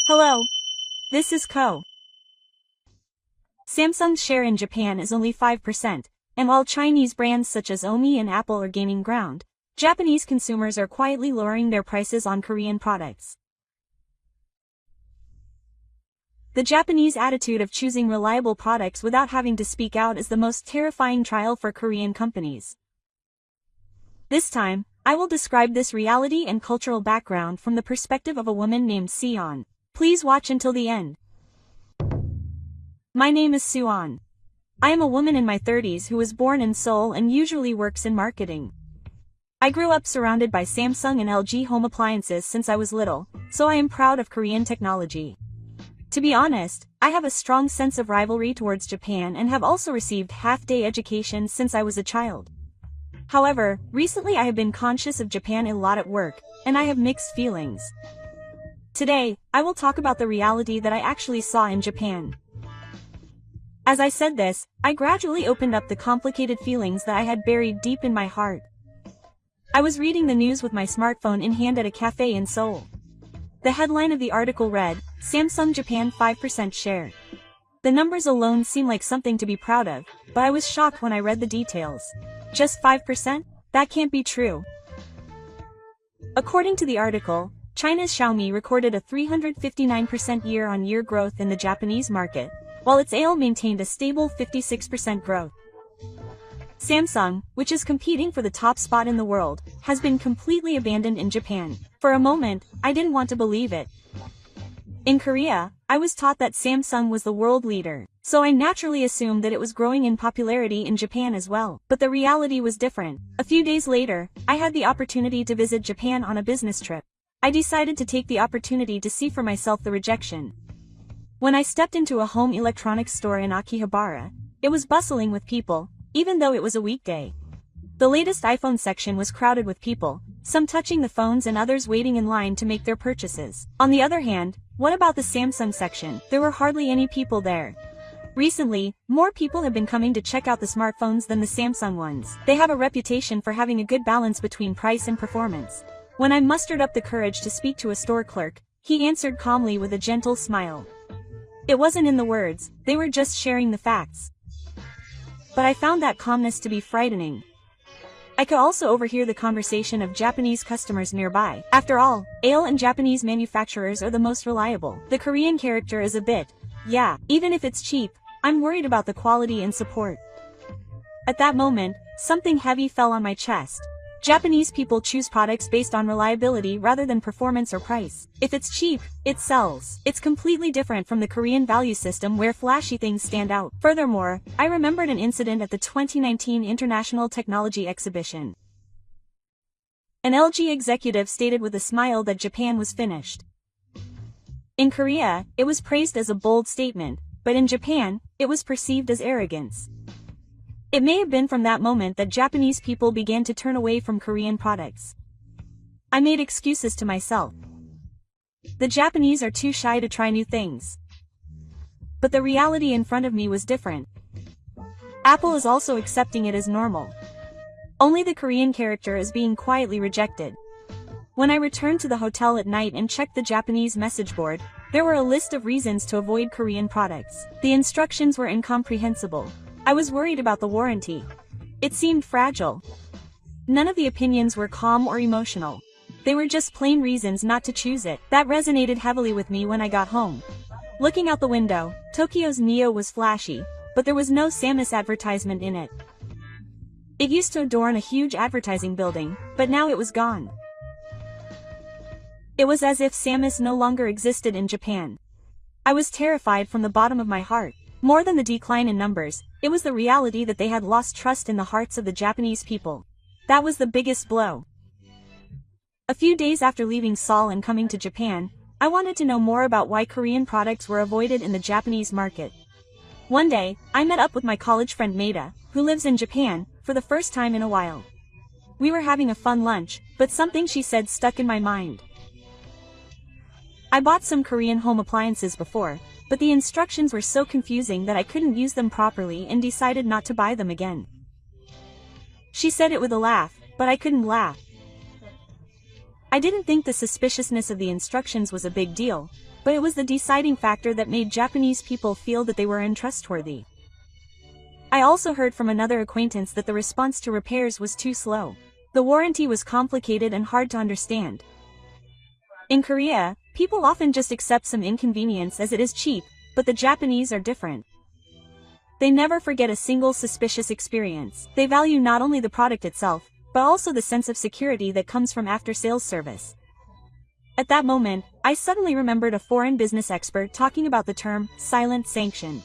Hello, this is Ko. Samsung's share in Japan is only 5%, and while Chinese brands such as Omi and Apple are gaining ground, Japanese consumers are quietly lowering their prices on Korean products. The Japanese attitude of choosing reliable products without having to speak out is the most terrifying trial for Korean companies. This time, I will describe this reality and cultural background from the perspective of a woman named Seon. Please watch until the end. My name is Suan. I am a woman in my 30s who was born in Seoul and usually works in marketing. I grew up surrounded by Samsung and LG home appliances since I was little, so I am proud of Korean technology. To be honest, I have a strong sense of rivalry towards Japan and have also received half-day education since I was a child. However, recently I have been conscious of Japan a lot at work, and I have mixed feelings. Today, I will talk about the reality that I actually saw in Japan. As I said this, I gradually opened up the complicated feelings that I had buried deep in my heart. I was reading the news with my smartphone in hand at a cafe in Seoul. The headline of the article read, Samsung Japan 5% share. The numbers alone seem like something to be proud of, but I was shocked when I read the details. Just 5%? That can't be true. According to the article, China's Xiaomi recorded a 359% year-on-year growth in the Japanese market, while its AIL maintained a stable 56% growth. Samsung, which is competing for the top spot in the world, has been completely abandoned in Japan. For a moment, I didn't want to believe it. In Korea, I was taught that Samsung was the world leader, so I naturally assumed that it was growing in popularity in Japan as well. But the reality was different. A few days later, I had the opportunity to visit Japan on a business trip. I decided to take the opportunity to see for myself the rejection. When I stepped into a home electronics store in Akihabara, it was bustling with people, even though it was a weekday. The latest iPhone section was crowded with people, some touching the phones and others waiting in line to make their purchases. On the other hand, what about the Samsung section? There were hardly any people there. Recently, more people have been coming to check out the smartphones than the Samsung ones. They have a reputation for having a good balance between price and performance. When I mustered up the courage to speak to a store clerk, he answered calmly with a gentle smile. It wasn't in the words, they were just sharing the facts. But I found that calmness to be frightening. I could also overhear the conversation of Japanese customers nearby. After all, AIL and Japanese manufacturers are the most reliable. The Korean character is a bit, yeah, even if it's cheap, I'm worried about the quality and support. At that moment, something heavy fell on my chest. Japanese people choose products based on reliability rather than performance or price. If it's cheap, it sells. It's completely different from the Korean value system where flashy things stand out. Furthermore, I remembered an incident at the 2019 International Technology Exhibition. An LG executive stated with a smile that Japan was finished. In Korea, it was praised as a bold statement, but in Japan, it was perceived as arrogance. It may have been from that moment that Japanese people began to turn away from Korean products. I made excuses to myself. The Japanese are too shy to try new things. But the reality in front of me was different. Apple is also accepting it as normal. Only the Korean character is being quietly rejected. When I returned to the hotel at night and checked the Japanese message board, there were a list of reasons to avoid Korean products. The instructions were incomprehensible. I was worried about the warranty. It seemed fragile. None of the opinions were calm or emotional. They were just plain reasons not to choose it. That resonated heavily with me when I got home. Looking out the window, Tokyo's Neo was flashy, but there was no Samus advertisement in it. It used to adorn a huge advertising building, but now it was gone. It was as if Samus no longer existed in Japan. I was terrified from the bottom of my heart. More than the decline in numbers, it was the reality that they had lost trust in the hearts of the Japanese people. That was the biggest blow. A few days after leaving Seoul and coming to Japan, I wanted to know more about why Korean products were avoided in the Japanese market. One day, I met up with my college friend Maida, who lives in Japan, for the first time in a while. We were having a fun lunch, but something she said stuck in my mind. I bought some Korean home appliances before, but the instructions were so confusing that I couldn't use them properly and decided not to buy them again. She said it with a laugh, but I couldn't laugh. I didn't think the suspiciousness of the instructions was a big deal, but it was the deciding factor that made Japanese people feel that they were untrustworthy. I also heard from another acquaintance that the response to repairs was too slow. The warranty was complicated and hard to understand. In Korea, people often just accept some inconvenience as it is cheap, but the Japanese are different. They never forget a single suspicious experience. They value not only the product itself, but also the sense of security that comes from after-sales service. At that moment, I suddenly remembered a foreign business expert talking about the term silent sanction.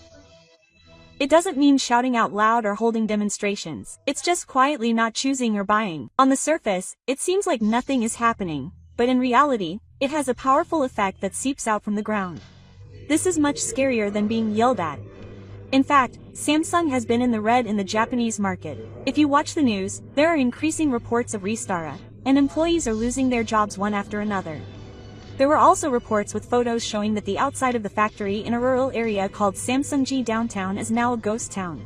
It doesn't mean shouting out loud or holding demonstrations. It's just quietly not choosing or buying. On the surface, it seems like nothing is happening, but in reality, it has a powerful effect that seeps out from the ground. This is much scarier than being yelled at. In fact, Samsung has been in the red in the Japanese market. If you watch the news, there are increasing reports of restara, and employees are losing their jobs one after another. There were also reports with photos showing that the outside of the factory in a rural area called Samsung-ji downtown is now a ghost town.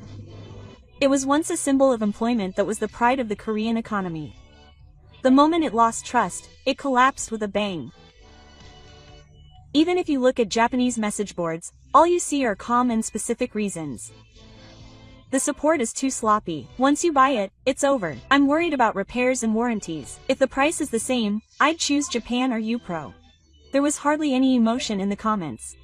It was once a symbol of employment that was the pride of the Korean economy. The moment it lost trust, it collapsed with a bang. Even if you look at Japanese message boards, all you see are calm and specific reasons. The support is too sloppy. Once you buy it, it's over. I'm worried about repairs and warranties. If the price is the same, I'd choose Japan or UPRO. There was hardly any emotion in the comments.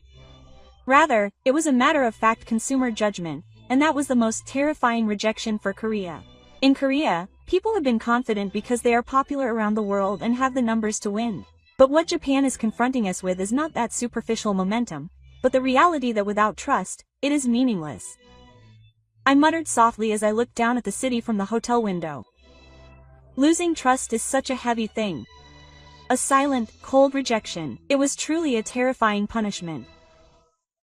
Rather, it was a matter-of-fact consumer judgment, and that was the most terrifying rejection for Korea. In Korea, people have been confident because they are popular around the world and have the numbers to win. But what Japan is confronting us with is not that superficial momentum, but the reality that without trust, it is meaningless. I muttered softly as I looked down at the city from the hotel window. Losing trust is such a heavy thing. A silent, cold rejection. It was truly a terrifying punishment.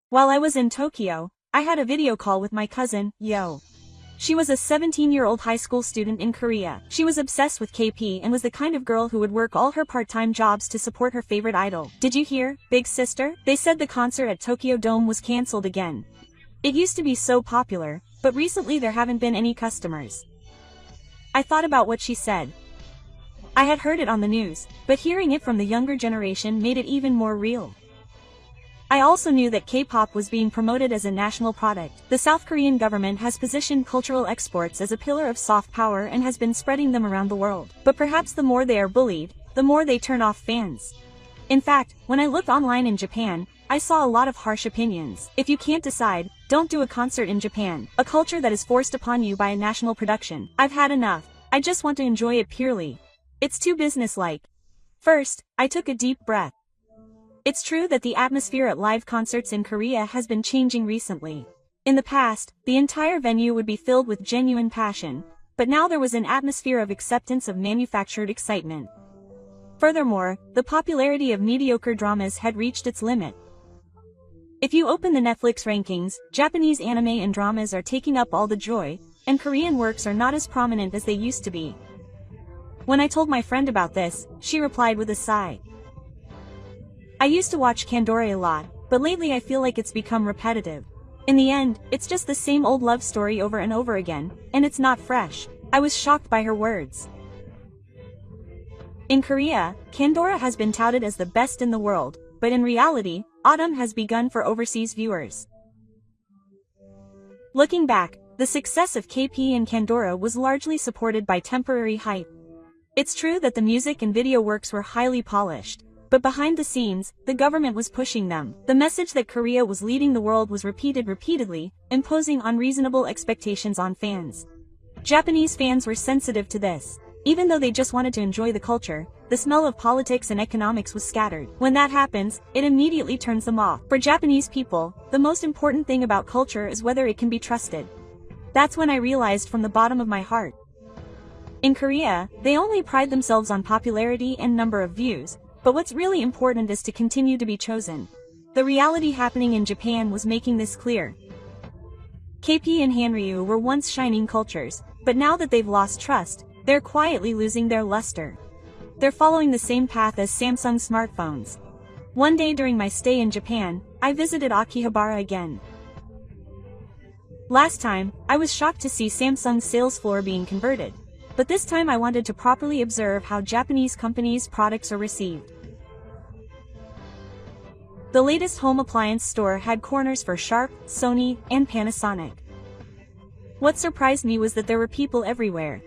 While I was in Tokyo, I had a video call with my cousin, Yo. She was a 17-year-old high school student in Korea. She was obsessed with K-pop and was the kind of girl who would work all her part-time jobs to support her favorite idol. Did you hear, big sister? They said the concert at Tokyo Dome was cancelled again. It used to be so popular, but recently there haven't been any customers. I thought about what she said. I had heard it on the news, but hearing it from the younger generation made it even more real. I also knew that K-pop was being promoted as a national product. The South Korean government has positioned cultural exports as a pillar of soft power and has been spreading them around the world. But perhaps the more they are bullied, the more they turn off fans. In fact, when I looked online in Japan, I saw a lot of harsh opinions. If you can't decide, don't do a concert in Japan, a culture that is forced upon you by a national production. I've had enough. I just want to enjoy it purely. It's too businesslike. First, I took a deep breath. It's true that the atmosphere at live concerts in Korea has been changing recently. In the past, the entire venue would be filled with genuine passion, but now there was an atmosphere of acceptance of manufactured excitement. Furthermore, the popularity of mediocre dramas had reached its limit. If you open the Netflix rankings, Japanese anime and dramas are taking up all the joy, and Korean works are not as prominent as they used to be. When I told my friend about this, she replied with a sigh. I used to watch Kandori a lot, but lately I feel like it's become repetitive. In the end, it's just the same old love story over and over again, and it's not fresh. I was shocked by her words. In Korea, Kandori has been touted as the best in the world, but in reality, autumn has begun for overseas viewers. Looking back, the success of K-pop and Kandori was largely supported by temporary hype. It's true that the music and video works were highly polished, but behind the scenes, the government was pushing them. The message that Korea was leading the world was repeated repeatedly, imposing unreasonable expectations on fans. Japanese fans were sensitive to this. Even though they just wanted to enjoy the culture, the smell of politics and economics was scattered. When that happens, it immediately turns them off. For Japanese people, the most important thing about culture is whether it can be trusted. That's when I realized from the bottom of my heart. In Korea, they only pride themselves on popularity and number of views, but what's really important is to continue to be chosen. The reality happening in Japan was making this clear. K-pop and Hanryu were once shining cultures, but now that they've lost trust, they're quietly losing their luster. They're following the same path as Samsung smartphones. One day during my stay in Japan, I visited Akihabara again. Last time, I was shocked to see Samsung's sales floor being converted. but this time I wanted to properly observe how Japanese companies' products are received. The latest home appliance store had corners for Sharp, Sony, and Panasonic. What surprised me was that there were people everywhere.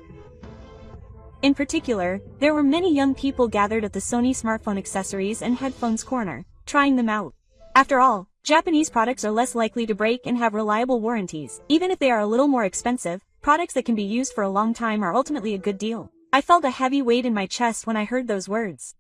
In particular, there were many young people gathered at the Sony smartphone accessories and headphones corner, trying them out. After all, Japanese products are less likely to break and have reliable warranties. Even if they are a little more expensive, products that can be used for a long time are ultimately a good deal. I felt a heavy weight in my chest when I heard those words.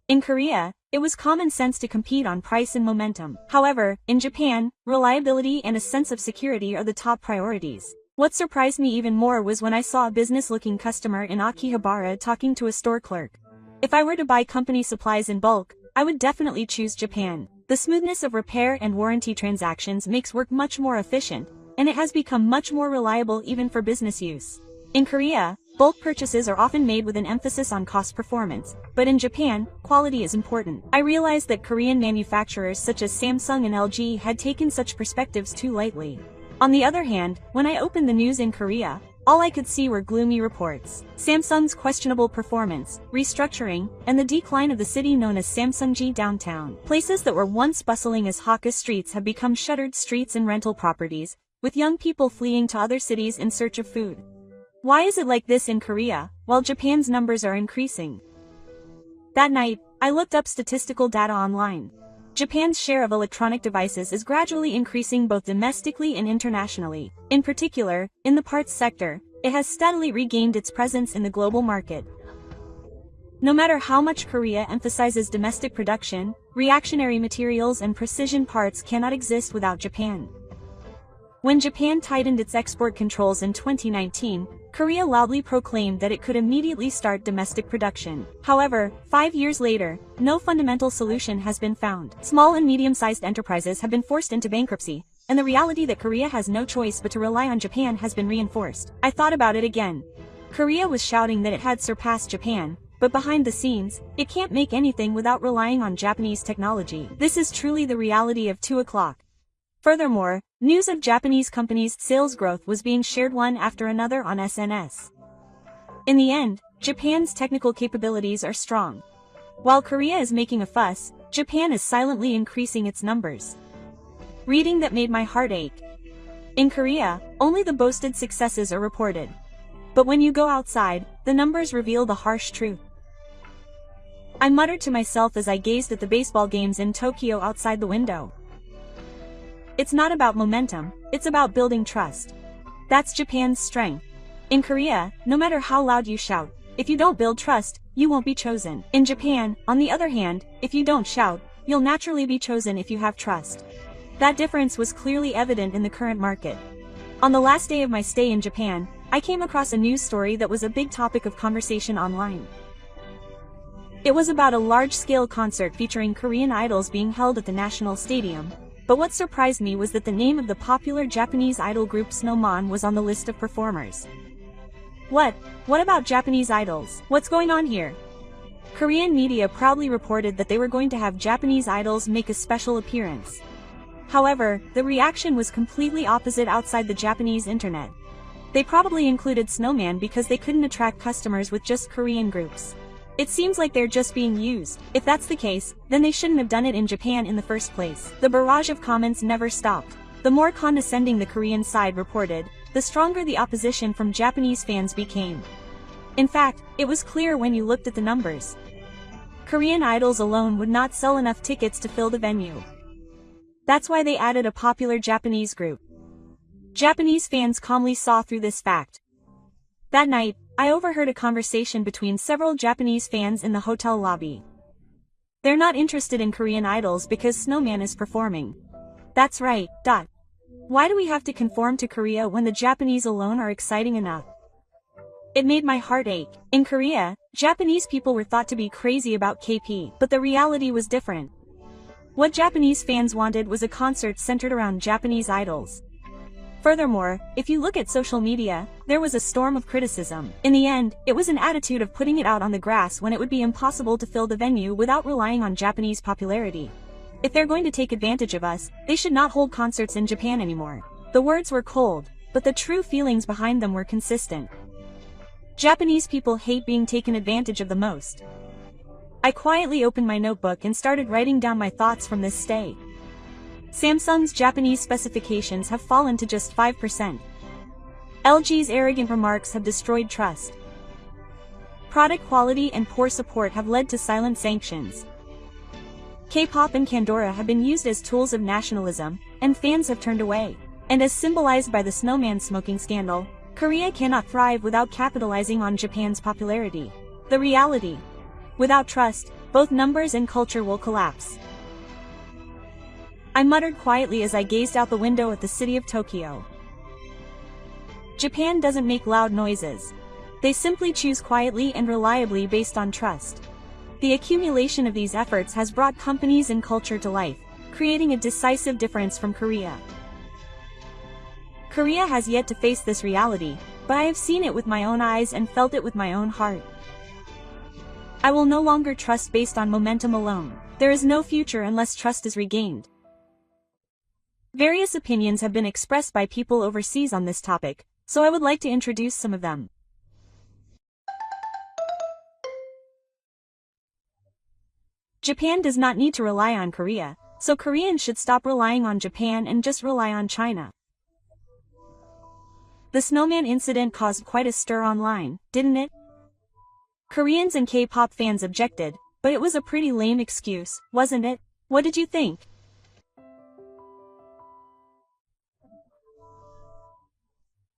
In Korea, it was common sense to compete on price and momentum. However, in Japan, reliability and a sense of security are the top priorities. What surprised me even more was when I saw a business-looking customer in Akihabara talking to a store clerk. If I were to buy company supplies in bulk, I would definitely choose Japan. The smoothness of repair and warranty transactions makes work much more efficient, and it has become much more reliable even for business use. In Korea, bulk purchases are often made with an emphasis on cost performance, but in Japan, quality is important. I realized that Korean manufacturers such as Samsung and LG had taken such perspectives too lightly. On the other hand, when I opened the news in Korea, all I could see were gloomy reports. Samsung's questionable performance, restructuring, and the decline of the city known as Samsungji downtown. Places that were once bustling as Hakka streets have become shuttered streets and rental properties, with young people fleeing to other cities in search of food. Why is it like this in Korea, while Japan's numbers are increasing? That night, I looked up statistical data online. Japan's share of electronic devices is gradually increasing both domestically and internationally. In particular, in the parts sector, it has steadily regained its presence in the global market. No matter how much Korea emphasizes domestic production, reactionary materials and precision parts cannot exist without Japan. When Japan tightened its export controls in 2019, Korea loudly proclaimed that it could immediately start domestic production. However, 5 years later, no fundamental solution has been found. Small and medium-sized enterprises have been forced into bankruptcy, and the reality that Korea has no choice but to rely on Japan has been reinforced. I thought about it again. Korea was shouting that it had surpassed Japan, but behind the scenes, it can't make anything without relying on Japanese technology. This is truly the reality of 2 o'clock. Furthermore, news of Japanese companies' sales growth was being shared one after another on SNS. In the end, Japan's technical capabilities are strong. While Korea is making a fuss, Japan is silently increasing its numbers. Reading that made my heart ache. In Korea, only the boasted successes are reported. But when you go outside, the numbers reveal the harsh truth. I muttered to myself as I gazed at the baseball games in Tokyo outside the window. It's not about momentum, it's about building trust. That's Japan's strength. In Korea, no matter how loud you shout, if you don't build trust, you won't be chosen. In Japan, on the other hand, if you don't shout, you'll naturally be chosen if you have trust. That difference was clearly evident in the current market. On the last day of my stay in Japan, I came across a news story that was a big topic of conversation online. It was about a large-scale concert featuring Korean idols being held at the National Stadium. But what surprised me was that the name of the popular Japanese idol group Snowman was on the list of performers. What about Japanese idols? What's going on here? Korean media proudly reported that they were going to have Japanese idols make a special appearance. However, the reaction was completely opposite outside the Japanese internet. They probably included Snowman because they couldn't attract customers with just Korean groups. It seems like they're just being used. If that's the case, then they shouldn't have done it in Japan in the first place. The barrage of comments never stopped. The more condescending the Korean side reported, the stronger the opposition from Japanese fans became. In fact, it was clear when you looked at the numbers. Korean idols alone would not sell enough tickets to fill the venue. That's why they added a popular Japanese group. Japanese fans calmly saw through this fact. That night, I overheard a conversation between several Japanese fans in the hotel lobby. They're not interested in Korean idols because Snowman is performing. That's right. Why do we have to conform to Korea when the Japanese alone are exciting enough? It made my heart ache. In Korea, Japanese people were thought to be crazy about K-pop, but the reality was different. What Japanese fans wanted was a concert centered around Japanese idols. Furthermore, if you look at social media, there was a storm of criticism. In the end, it was an attitude of putting it out on the grass when it would be impossible to fill the venue without relying on Japanese popularity. If they're going to take advantage of us, they should not hold concerts in Japan anymore. The words were cold, but the true feelings behind them were consistent. Japanese people hate being taken advantage of the most. I quietly opened my notebook and started writing down my thoughts from this stay. Samsung's Japanese specifications have fallen to just 5%. LG's arrogant remarks have destroyed trust. Product quality and poor support have led to silent sanctions. K-pop and Pandora have been used as tools of nationalism, and fans have turned away. And as symbolized by the snowman smoking scandal, Korea cannot thrive without capitalizing on Japan's popularity. The reality: without trust, both numbers and culture will collapse. I muttered quietly as I gazed out the window at the city of Tokyo. Japan doesn't make loud noises. They simply choose quietly and reliably based on trust. The accumulation of these efforts has brought companies and culture to life, creating a decisive difference from Korea. Korea has yet to face this reality, but I have seen it with my own eyes and felt it with my own heart. I will no longer trust based on momentum alone. There is no future unless trust is regained. Various opinions have been expressed by people overseas on this topic, so I would like to introduce some of them. Japan does not need to rely on Korea, so Koreans should stop relying on Japan and just rely on China. The snowman incident caused quite a stir online, didn't it? Koreans and K-pop fans objected, but it was a pretty lame excuse, wasn't it? What did you think?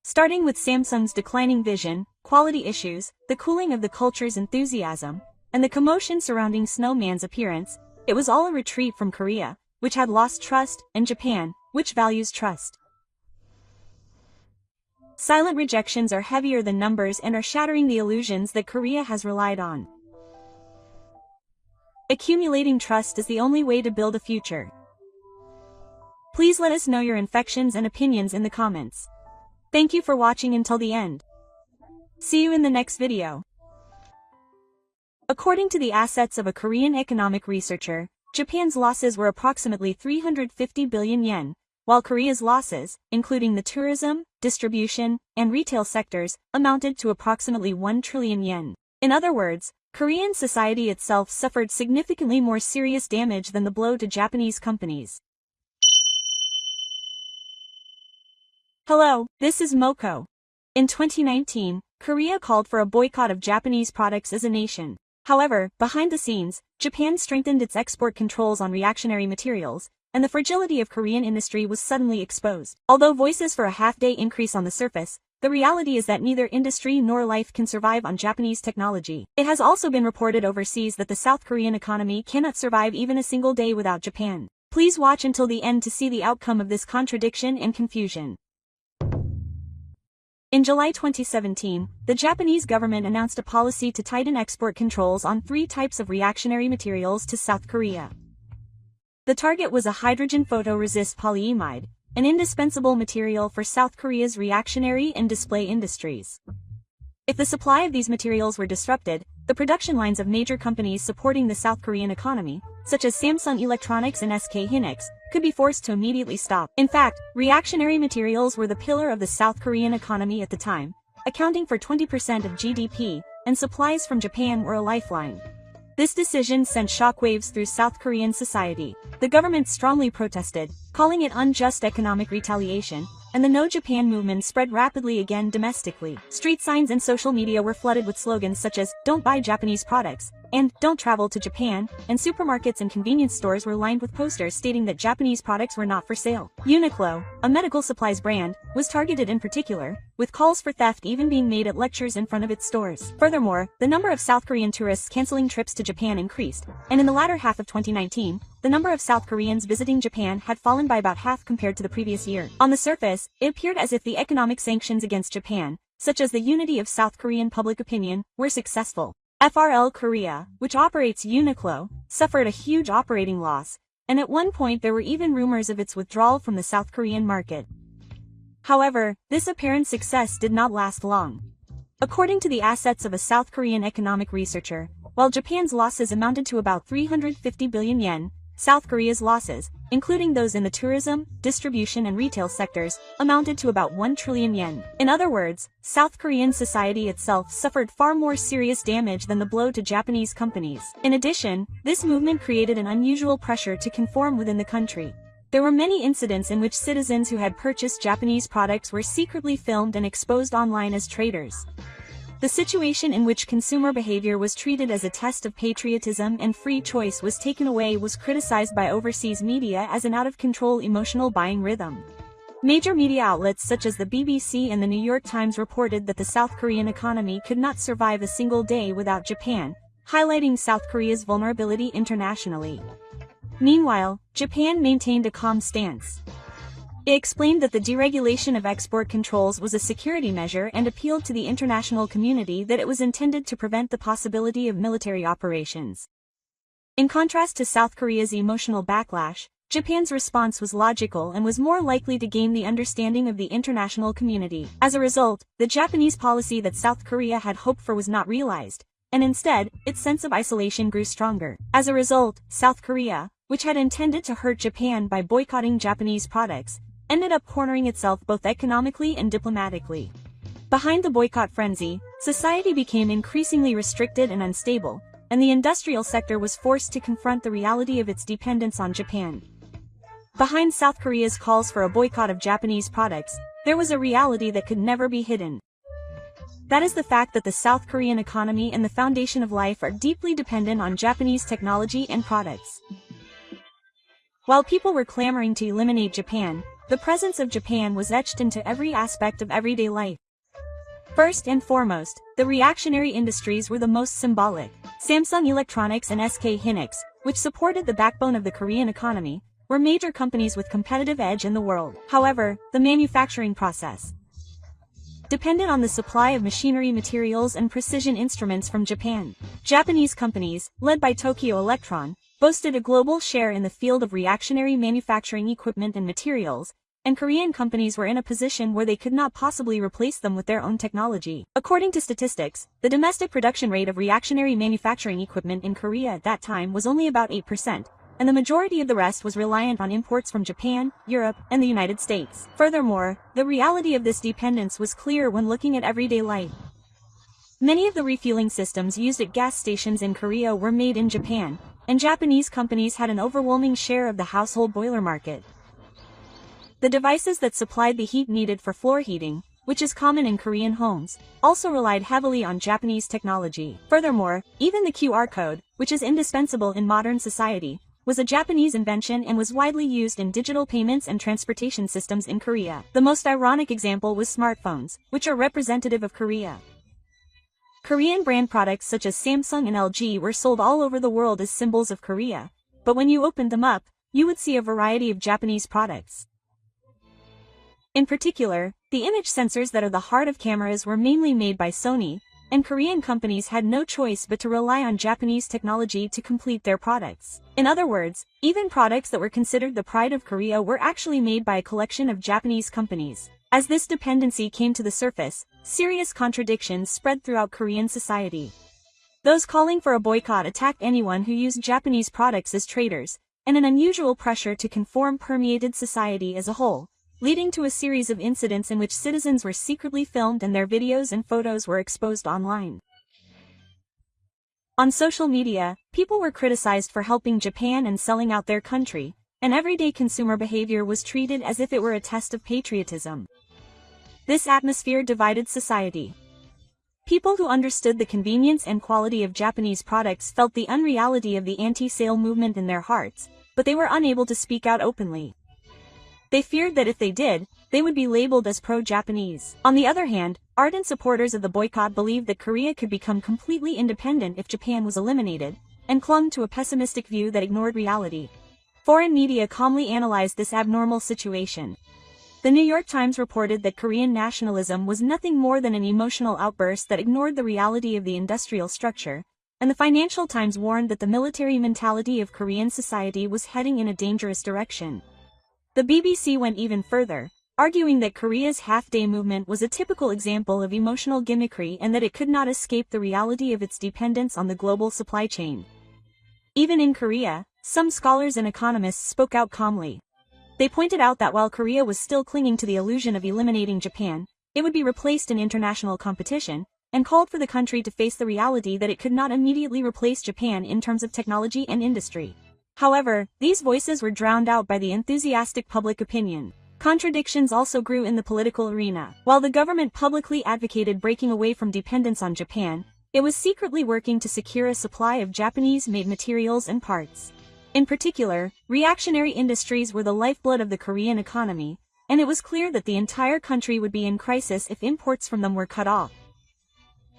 Starting with Samsung's declining vision, quality issues, the cooling of the culture's enthusiasm, and the commotion surrounding Snowman's appearance, it was all a retreat from Korea, which had lost trust, and Japan, which values trust. Silent rejections are heavier than numbers and are shattering the illusions that Korea has relied on. Accumulating trust is the only way to build a future. Please let us know your infections and opinions in the comments. Thank you for watching until the end. See you in the next video. According to the assets of a Korean economic researcher, Japan's losses were approximately 350 billion yen, while Korea's losses, including the tourism, distribution, and retail sectors, amounted to approximately 1 trillion yen. In other words, Korean society itself suffered significantly more serious damage than the blow to Japanese companies. Hello, this is Moko. In 2019, Korea called for a boycott of Japanese products as a nation. However, behind the scenes, Japan strengthened its export controls on reactionary materials, and the fragility of Korean industry was suddenly exposed. Although voices for a half-day increase on the surface, the reality is that neither industry nor life can survive on Japanese technology. It has also been reported overseas that the South Korean economy cannot survive even a single day without Japan. Please watch until the end to see the outcome of this contradiction and confusion. In July 2017, the Japanese government announced a policy to tighten export controls on 3 types of reactionary materials to South Korea. The target was a hydrogen photoresist polyimide, an indispensable material for South Korea's reactionary and display industries. If the supply of these materials were disrupted, the production lines of major companies supporting the South Korean economy, such as Samsung Electronics and SK Hynix, could be forced to immediately stop. In fact, reactionary materials were the pillar of the South Korean economy at the time, accounting for 20% of GDP, and supplies from Japan were a lifeline. This decision sent shockwaves through South Korean society. The government strongly protested, calling it unjust economic retaliation, and the No Japan movement spread rapidly again domestically. Street signs and social media were flooded with slogans such as, "Don't buy Japanese products," and "Don't travel to Japan," and supermarkets and convenience stores were lined with posters stating that Japanese products were not for sale. Uniqlo, a medical supplies brand, was targeted in particular, with calls for theft even being made at lectures in front of its stores. Furthermore, the number of South Korean tourists canceling trips to Japan increased, and in the latter half of 2019, the number of South Koreans visiting Japan had fallen by about half compared to the previous year. On the surface, it appeared as if the economic sanctions against Japan, such as the unity of South Korean public opinion, were successful. FRL Korea, which operates Uniqlo, suffered a huge operating loss, and at one point there were even rumors of its withdrawal from the South Korean market. However, this apparent success did not last long. According to the assets of a South Korean economic researcher, while Japan's losses amounted to about 350 billion yen, South Korea's losses, including those in the tourism, distribution and retail sectors, amounted to about 1 trillion yen. In other words, South Korean society itself suffered far more serious damage than the blow to Japanese companies. In addition, this movement created an unusual pressure to conform within the country. There were many incidents in which citizens who had purchased Japanese products were secretly filmed and exposed online as traitors. The situation in which consumer behavior was treated as a test of patriotism and free choice was taken away was criticized by overseas media as an out-of-control emotional buying rhythm. Major media outlets such as the BBC and the New York Times reported that the South Korean economy could not survive a single day without Japan, highlighting South Korea's vulnerability internationally. Meanwhile, Japan maintained a calm stance. It explained that the deregulation of export controls was a security measure and appealed to the international community that it was intended to prevent the possibility of military operations. In contrast to South Korea's emotional backlash, Japan's response was logical and was more likely to gain the understanding of the international community. As a result, the Japanese policy that South Korea had hoped for was not realized, and instead, its sense of isolation grew stronger. As a result, South Korea, which had intended to hurt Japan by boycotting Japanese products, ended up cornering itself both economically and diplomatically. Behind the boycott frenzy, society became increasingly restricted and unstable, and the industrial sector was forced to confront the reality of its dependence on Japan. Behind South Korea's calls for a boycott of Japanese products, there was a reality that could never be hidden. That is the fact that the South Korean economy and the foundation of life are deeply dependent on Japanese technology and products. While people were clamoring to eliminate Japan, the presence of Japan was etched into every aspect of everyday life. First and foremost, the reactionary industries were the most symbolic. Samsung Electronics and SK Hynix, which supported the backbone of the Korean economy, were major companies with competitive edge in the world. However, the manufacturing process depended on the supply of machinery materials and precision instruments from Japan. Japanese companies, led by Tokyo Electron, boasted a global share in the field of reactionary manufacturing equipment and materials, and Korean companies were in a position where they could not possibly replace them with their own technology. According to statistics, the domestic production rate of reactionary manufacturing equipment in Korea at that time was only about 8%, and the majority of the rest was reliant on imports from Japan, Europe, and the United States. Furthermore, the reality of this dependence was clear when looking at everyday life. Many of the refueling systems used at gas stations in Korea were made in Japan, and Japanese companies had an overwhelming share of the household boiler market. The devices that supplied the heat needed for floor heating, which is common in Korean homes, also relied heavily on Japanese technology. Furthermore, even the QR code, which is indispensable in modern society, was a Japanese invention and was widely used in digital payments and transportation systems in Korea. The most ironic example was smartphones, which are representative of Korea. Korean brand products such as Samsung and LG were sold all over the world as symbols of Korea, but when you opened them up, you would see a variety of Japanese products. In particular, the image sensors that are the heart of cameras were mainly made by Sony, and Korean companies had no choice but to rely on Japanese technology to complete their products. In other words, even products that were considered the pride of Korea were actually made by a collection of Japanese companies. As this dependency came to the surface, serious contradictions spread throughout Korean society. Those calling for a boycott attacked anyone who used Japanese products as traitors, and an unusual pressure to conform permeated society as a whole, leading to a series of incidents in which citizens were secretly filmed and their videos and photos were exposed online. On social media, people were criticized for helping Japan and selling out their country, and everyday consumer behavior was treated as if it were a test of patriotism. This atmosphere divided society. People who understood the convenience and quality of Japanese products felt the unreality of the anti-sale movement in their hearts, but they were unable to speak out openly. They feared that if they did, they would be labeled as pro-Japanese. On the other hand, ardent supporters of the boycott believed that Korea could become completely independent if Japan was eliminated, and clung to a pessimistic view that ignored reality. Foreign media calmly analyzed this abnormal situation. The New York Times reported that Korean nationalism was nothing more than an emotional outburst that ignored the reality of the industrial structure, and the Financial Times warned that the military mentality of Korean society was heading in a dangerous direction. The BBC went even further, arguing that Korea's half-day movement was a typical example of emotional gimmickry and that it could not escape the reality of its dependence on the global supply chain. Even in Korea, some scholars and economists spoke out calmly. They pointed out that while Korea was still clinging to the illusion of eliminating Japan, it would be replaced in international competition, and called for the country to face the reality that it could not immediately replace Japan in terms of technology and industry. However, these voices were drowned out by the enthusiastic public opinion. Contradictions also grew in the political arena. While the government publicly advocated breaking away from dependence on Japan, it was secretly working to secure a supply of Japanese-made materials and parts. In particular, reactionary industries were the lifeblood of the Korean economy, and it was clear that the entire country would be in crisis if imports from them were cut off.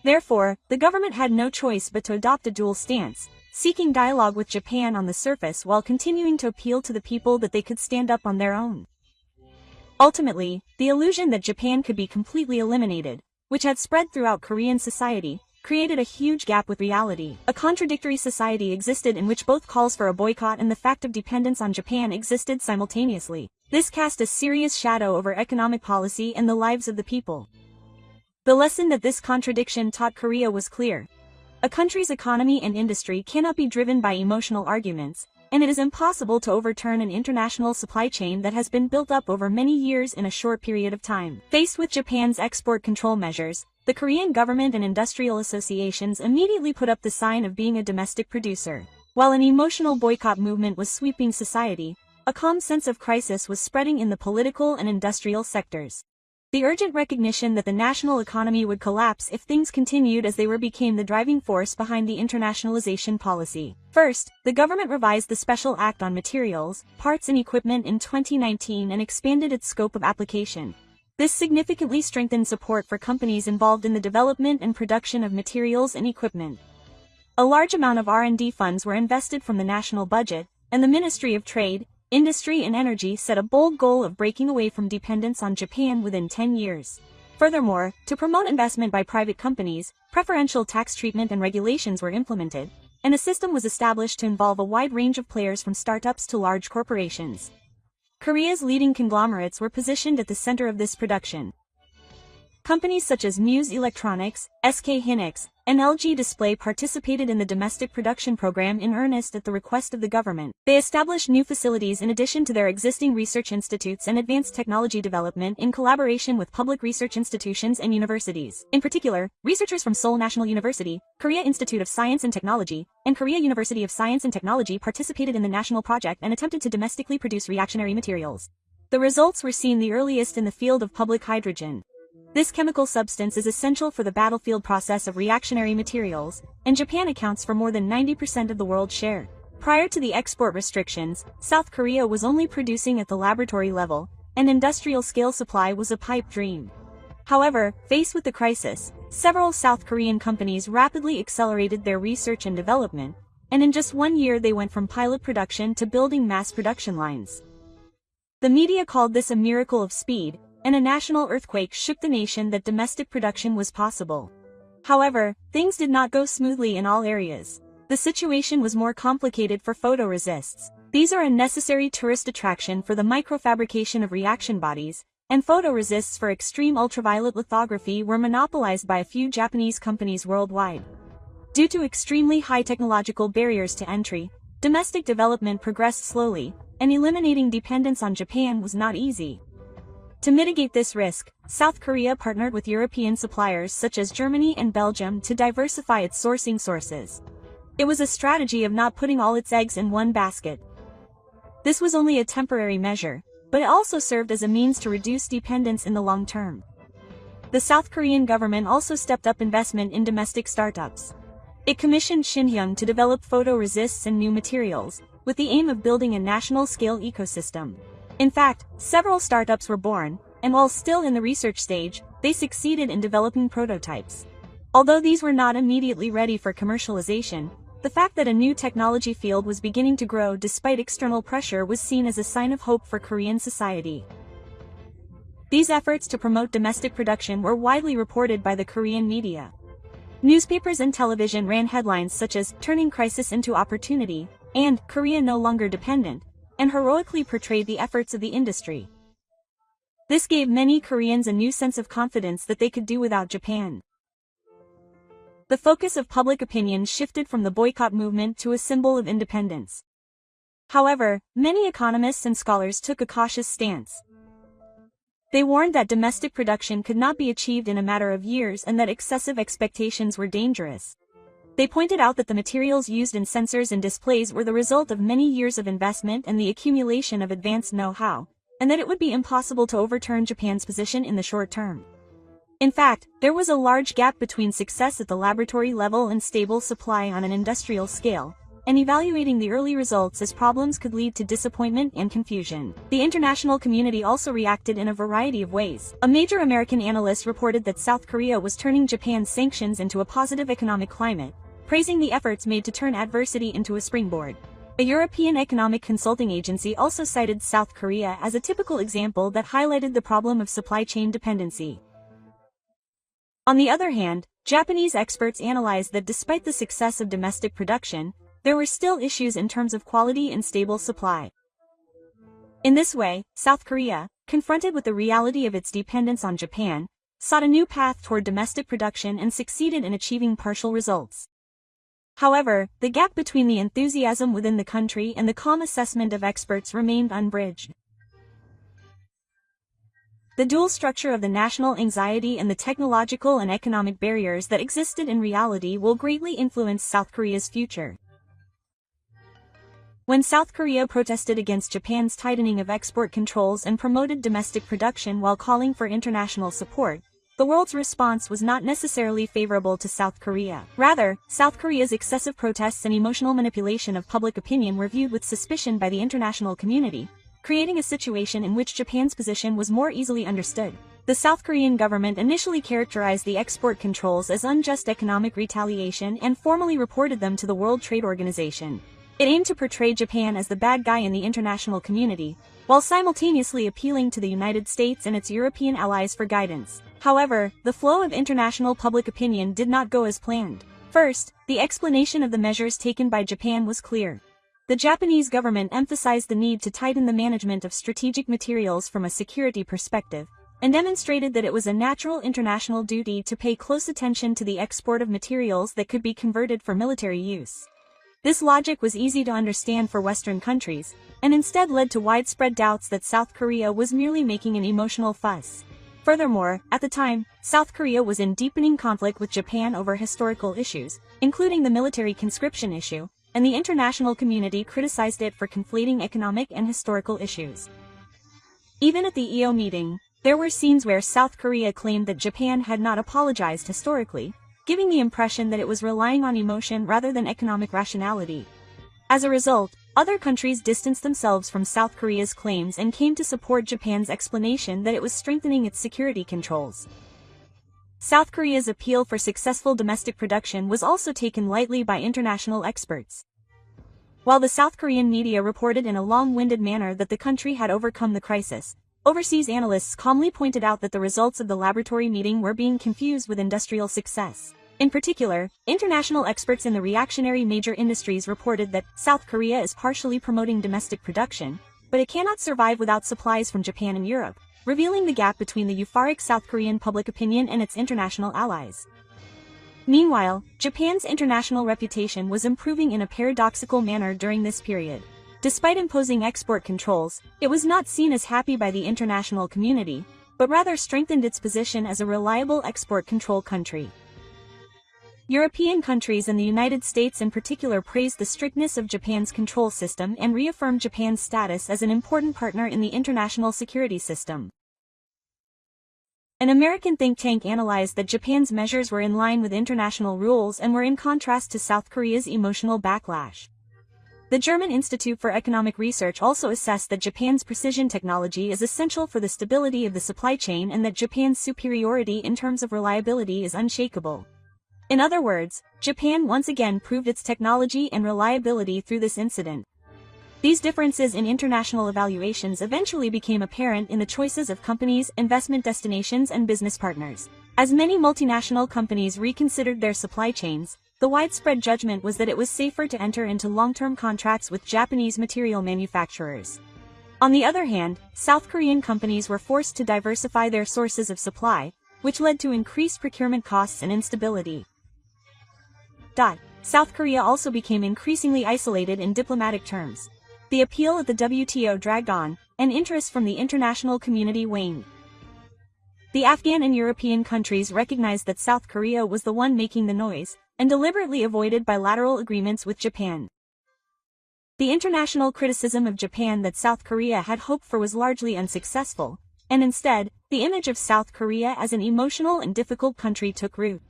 Therefore, the government had no choice but to adopt a dual stance, seeking dialogue with Japan on the surface while continuing to appeal to the people that they could stand up on their own. Ultimately, the illusion that Japan could be completely eliminated, which had spread throughout Korean society, created a huge gap with reality. A contradictory society existed in which both calls for a boycott and the fact of dependence on Japan existed simultaneously. This cast a serious shadow over economic policy and the lives of the people. The lesson that this contradiction taught Korea was clear. A country's economy and industry cannot be driven by emotional arguments, and it is impossible to overturn an international supply chain that has been built up over many years in a short period of time. Faced with Japan's export control measures, the Korean government and industrial associations immediately put up the sign of being a domestic producer. While an emotional boycott movement was sweeping society, a calm sense of crisis was spreading in the political and industrial sectors. The urgent recognition that the national economy would collapse if things continued as they were became the driving force behind the internationalization policy. First, the government revised the Special Act on Materials, Parts and Equipment in 2019 and expanded its scope of application. This significantly strengthened support for companies involved in the development and production of materials and equipment. A large amount of R&D funds were invested from the national budget, and the Ministry of Trade, Industry and Energy set a bold goal of breaking away from dependence on Japan within 10 years. Furthermore, to promote investment by private companies, preferential tax treatment and regulations were implemented, and a system was established to involve a wide range of players from startups to large corporations. Korea's leading conglomerates were positioned at the center of this production. Companies such as Muse Electronics, SK Hynix, and LG Display participated in the domestic production program in earnest at the request of the government. They established new facilities in addition to their existing research institutes and advanced technology development in collaboration with public research institutions and universities. In particular, researchers from Seoul National University, Korea Institute of Science and Technology, and Korea University of Science and Technology participated in the national project and attempted to domestically produce reactionary materials. The results were seen the earliest in the field of public hydrogen. This chemical substance is essential for the battlefield process of reactionary materials, and Japan accounts for more than 90% of the world's share. Prior to the export restrictions, South Korea was only producing at the laboratory level, and industrial-scale supply was a pipe dream. However, faced with the crisis, several South Korean companies rapidly accelerated their research and development, and in just 1 year they went from pilot production to building mass production lines. The media called this a miracle of speed, and a national earthquake shook the nation that domestic production was possible. However, things did not go smoothly in all areas. The situation was more complicated for photoresists. These are a necessary tourist attraction for the microfabrication of reaction bodies, and photoresists for extreme ultraviolet lithography were monopolized by a few Japanese companies worldwide. Due to extremely high technological barriers to entry, domestic development progressed slowly, and eliminating dependence on Japan was not easy. To mitigate this risk, South Korea partnered with European suppliers such as Germany and Belgium to diversify its sourcing sources. It was a strategy of not putting all its eggs in one basket. This was only a temporary measure, but it also served as a means to reduce dependence in the long term. The South Korean government also stepped up investment in domestic startups. It commissioned Shinhyung to develop photoresists and new materials, with the aim of building a national-scale ecosystem. In fact, several startups were born, and while still in the research stage, they succeeded in developing prototypes. Although these were not immediately ready for commercialization, the fact that a new technology field was beginning to grow despite external pressure was seen as a sign of hope for Korean society. These efforts to promote domestic production were widely reported by the Korean media. Newspapers and television ran headlines such as "Turning Crisis into Opportunity" and "Korea No Longer Dependent," and heroically portrayed the efforts of the industry. This gave many Koreans a new sense of confidence that they could do without Japan. The focus of public opinion shifted from the boycott movement to a symbol of independence. However, many economists and scholars took a cautious stance. They warned that domestic production could not be achieved in a matter of years and that excessive expectations were dangerous. They pointed out that the materials used in sensors and displays were the result of many years of investment and the accumulation of advanced know-how, and that it would be impossible to overturn Japan's position in the short term. In fact, there was a large gap between success at the laboratory level and stable supply on an industrial scale, and evaluating the early results as problems could lead to disappointment and confusion. The international community also reacted in a variety of ways. A major American analyst reported that South Korea was turning Japan's sanctions into a positive economic climate, praising the efforts made to turn adversity into a springboard. A European economic consulting agency also cited South Korea as a typical example that highlighted the problem of supply chain dependency. On the other hand, Japanese experts analyzed that despite the success of domestic production, there were still issues in terms of quality and stable supply. In this way, South Korea, confronted with the reality of its dependence on Japan, sought a new path toward domestic production and succeeded in achieving partial results. However, the gap between the enthusiasm within the country and the calm assessment of experts remained unbridged. The dual structure of the national anxiety and the technological and economic barriers that existed in reality will greatly influence South Korea's future. When South Korea protested against Japan's tightening of export controls and promoted domestic production while calling for international support, the world's response was not necessarily favorable to South Korea. Rather, South Korea's excessive protests and emotional manipulation of public opinion were viewed with suspicion by the international community, creating a situation in which Japan's position was more easily understood. The South Korean government initially characterized the export controls as unjust economic retaliation and formally reported them to the World Trade Organization. It aimed to portray Japan as the bad guy in the international community, while simultaneously appealing to the United States and its European allies for guidance. However, the flow of international public opinion did not go as planned. First, the explanation of the measures taken by Japan was clear. The Japanese government emphasized the need to tighten the management of strategic materials from a security perspective, and demonstrated that it was a natural international duty to pay close attention to the export of materials that could be converted for military use. This logic was easy to understand for Western countries, and instead led to widespread doubts that South Korea was merely making an emotional fuss. Furthermore, at the time, South Korea was in deepening conflict with Japan over historical issues, including the military conscription issue, and the international community criticized it for conflating economic and historical issues. Even at the EO meeting, there were scenes where South Korea claimed that Japan had not apologized historically, giving the impression that it was relying on emotion rather than economic rationality. As a result, other countries distanced themselves from South Korea's claims and came to support Japan's explanation that it was strengthening its security controls. South Korea's appeal for successful domestic production was also taken lightly by international experts. While the South Korean media reported in a long-winded manner that the country had overcome the crisis, overseas analysts calmly pointed out that the results of the laboratory meeting were being confused with industrial success. In particular, international experts in the reactionary major industries reported that South Korea is partially promoting domestic production, but it cannot survive without supplies from Japan and Europe, revealing the gap between the euphoric South Korean public opinion and its international allies. Meanwhile, Japan's international reputation was improving in a paradoxical manner during this period. Despite imposing export controls, it was not seen as happy by the international community, but rather strengthened its position as a reliable export control country. European countries and the United States in particular praised the strictness of Japan's control system and reaffirmed Japan's status as an important partner in the international security system. An American think tank analyzed that Japan's measures were in line with international rules and were in contrast to South Korea's emotional backlash. The German Institute for Economic Research also assessed that Japan's precision technology is essential for the stability of the supply chain and that Japan's superiority in terms of reliability is unshakable. In other words, Japan once again proved its technology and reliability through this incident. These differences in international evaluations eventually became apparent in the choices of companies, investment destinations, and business partners. As many multinational companies reconsidered their supply chains, the widespread judgment was that it was safer to enter into long-term contracts with Japanese material manufacturers. On the other hand, South Korean companies were forced to diversify their sources of supply, which led to increased procurement costs and instability. South Korea also became increasingly isolated in diplomatic terms. The appeal at the WTO dragged on, and interest from the international community waned. The Afghan and European countries recognized that South Korea was the one making the noise, and deliberately avoided bilateral agreements with Japan. The international criticism of Japan that South Korea had hoped for was largely unsuccessful, and instead, the image of South Korea as an emotional and difficult country took root.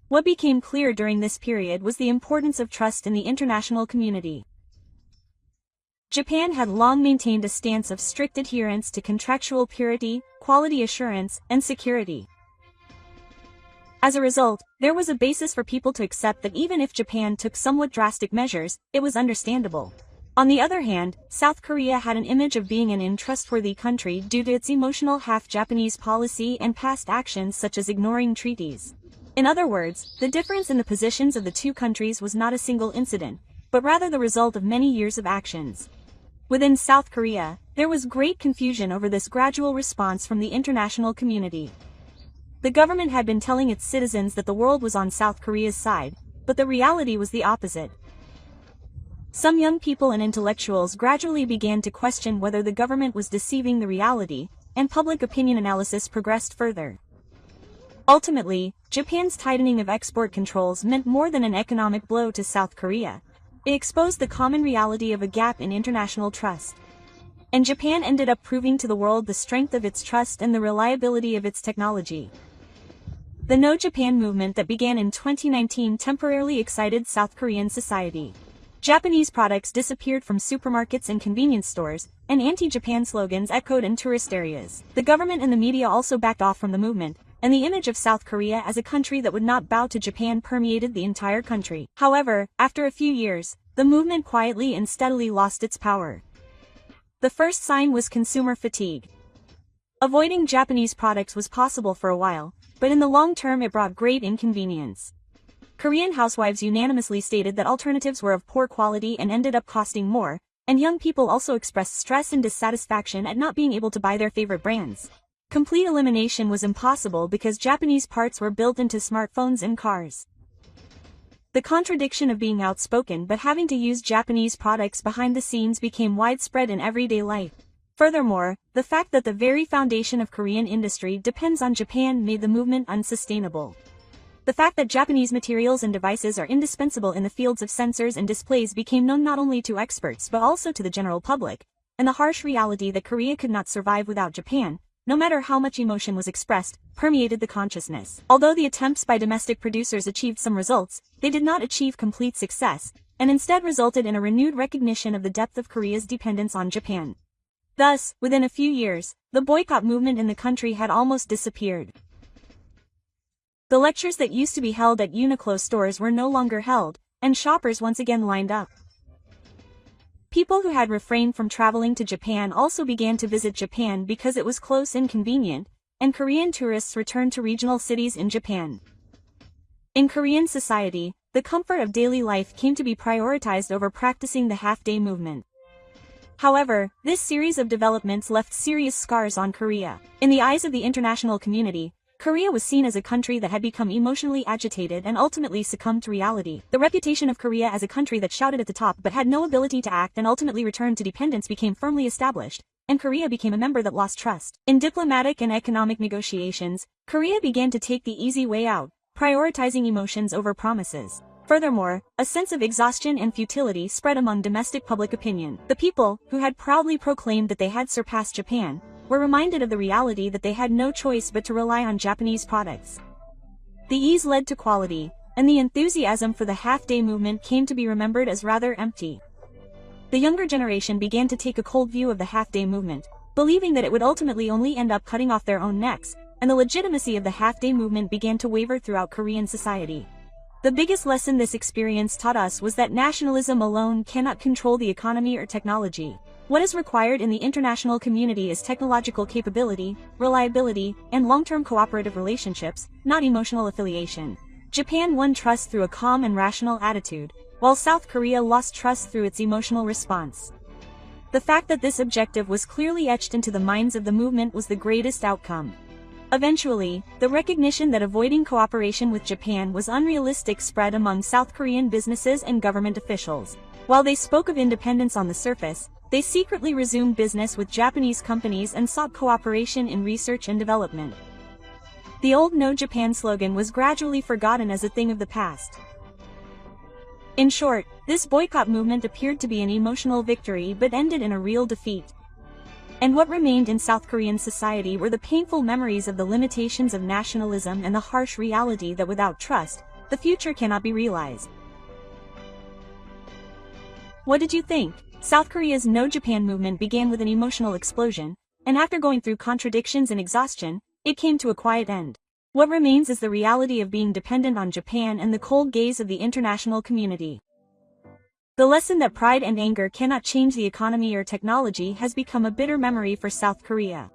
What became clear during this period was the importance of trust in the international community. Japan had long maintained a stance of strict adherence to contractual purity, quality assurance, and security. As a result, there was a basis for people to accept that even if Japan took somewhat drastic measures, it was understandable. On the other hand, South Korea had an image of being an untrustworthy country due to its emotional half-Japanese policy and past actions such as ignoring treaties. In other words, the difference in the positions of the two countries was not a single incident, but rather the result of many years of actions. Within South Korea, there was great confusion over this gradual response from the international community. The government had been telling its citizens that the world was on South Korea's side, but the reality was the opposite. Some young people and intellectuals gradually began to question whether the government was deceiving the reality, and public opinion analysis progressed further. Ultimately, Japan's tightening of export controls meant more than an economic blow to South Korea. It exposed the common reality of a gap in international trust. And Japan ended up proving to the world the strength of its trust and the reliability of its technology. The No Japan movement that began in 2019 temporarily excited South Korean society. Japanese products disappeared from supermarkets and convenience stores, and anti-Japan slogans echoed in tourist areas. The government and the media also backed off from the movement, and the image of South Korea as a country that would not bow to Japan permeated the entire country. However, after a few years, the movement quietly and steadily lost its power. The first sign was consumer fatigue. Avoiding Japanese products was possible for a while, but in the long term it brought great inconvenience. Korean housewives unanimously stated that alternatives were of poor quality and ended up costing more, and young people also expressed stress and dissatisfaction at not being able to buy their favorite brands. Complete elimination was impossible because Japanese parts were built into smartphones and cars. The contradiction of being outspoken but having to use Japanese products behind the scenes became widespread in everyday life. Furthermore, the fact that the very foundation of Korean industry depends on Japan made the movement unsustainable. The fact that Japanese materials and devices are indispensable in the fields of sensors and displays became known not only to experts but also to the general public, and the harsh reality that Korea could not survive without Japan, no matter how much emotion was expressed, permeated the consciousness. Although the attempts by domestic producers achieved some results, they did not achieve complete success, and instead resulted in a renewed recognition of the depth of Korea's dependence on Japan. Thus, within a few years, the boycott movement in the country had almost disappeared. The lectures that used to be held at Uniqlo stores were no longer held, and shoppers once again lined up. People who had refrained from traveling to Japan also began to visit Japan because it was close and convenient, and Korean tourists returned to regional cities in Japan. In Korean society, the comfort of daily life came to be prioritized over practicing the half-day movement. However, this series of developments left serious scars on Korea. In the eyes of the international community, Korea was seen as a country that had become emotionally agitated and ultimately succumbed to reality. The reputation of Korea as a country that shouted at the top but had no ability to act and ultimately returned to dependence became firmly established, and Korea became a member that lost trust. In diplomatic and economic negotiations, Korea began to take the easy way out, prioritizing emotions over promises. Furthermore, a sense of exhaustion and futility spread among domestic public opinion. The people, who had proudly proclaimed that they had surpassed Japan, were reminded of the reality that they had no choice but to rely on Japanese products. The ease led to quality, and the enthusiasm for the half-day movement came to be remembered as rather empty. The younger generation began to take a cold view of the half-day movement, believing that it would ultimately only end up cutting off their own necks, and the legitimacy of the half-day movement began to waver throughout Korean society. The biggest lesson this experience taught us was that nationalism alone cannot control the economy or technology. What is required in the international community is technological capability, reliability, and long-term cooperative relationships, not emotional affiliation. Japan won trust through a calm and rational attitude, while South Korea lost trust through its emotional response. The fact that this objective was clearly etched into the minds of the movement was the greatest outcome. Eventually, the recognition that avoiding cooperation with Japan was unrealistic spread among South Korean businesses and government officials. While they spoke of independence on the surface, they secretly resumed business with Japanese companies and sought cooperation in research and development. The old No Japan slogan was gradually forgotten as a thing of the past. In short, this boycott movement appeared to be an emotional victory but ended in a real defeat. And what remained in South Korean society were the painful memories of the limitations of nationalism and the harsh reality that without trust, the future cannot be realized. What did you think? South Korea's No Japan movement began with an emotional explosion, and after going through contradictions and exhaustion, it came to a quiet end. What remains is the reality of being dependent on Japan and the cold gaze of the international community. The lesson that pride and anger cannot change the economy or technology has become a bitter memory for South Korea.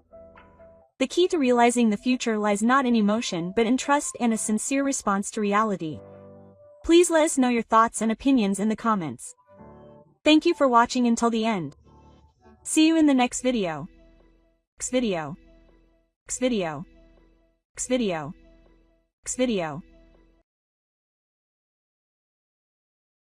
The key to realizing the future lies not in emotion but in trust and a sincere response to reality. Please let us know your thoughts and opinions in the comments. Thank you for watching until the end. See you in the next video. Next video.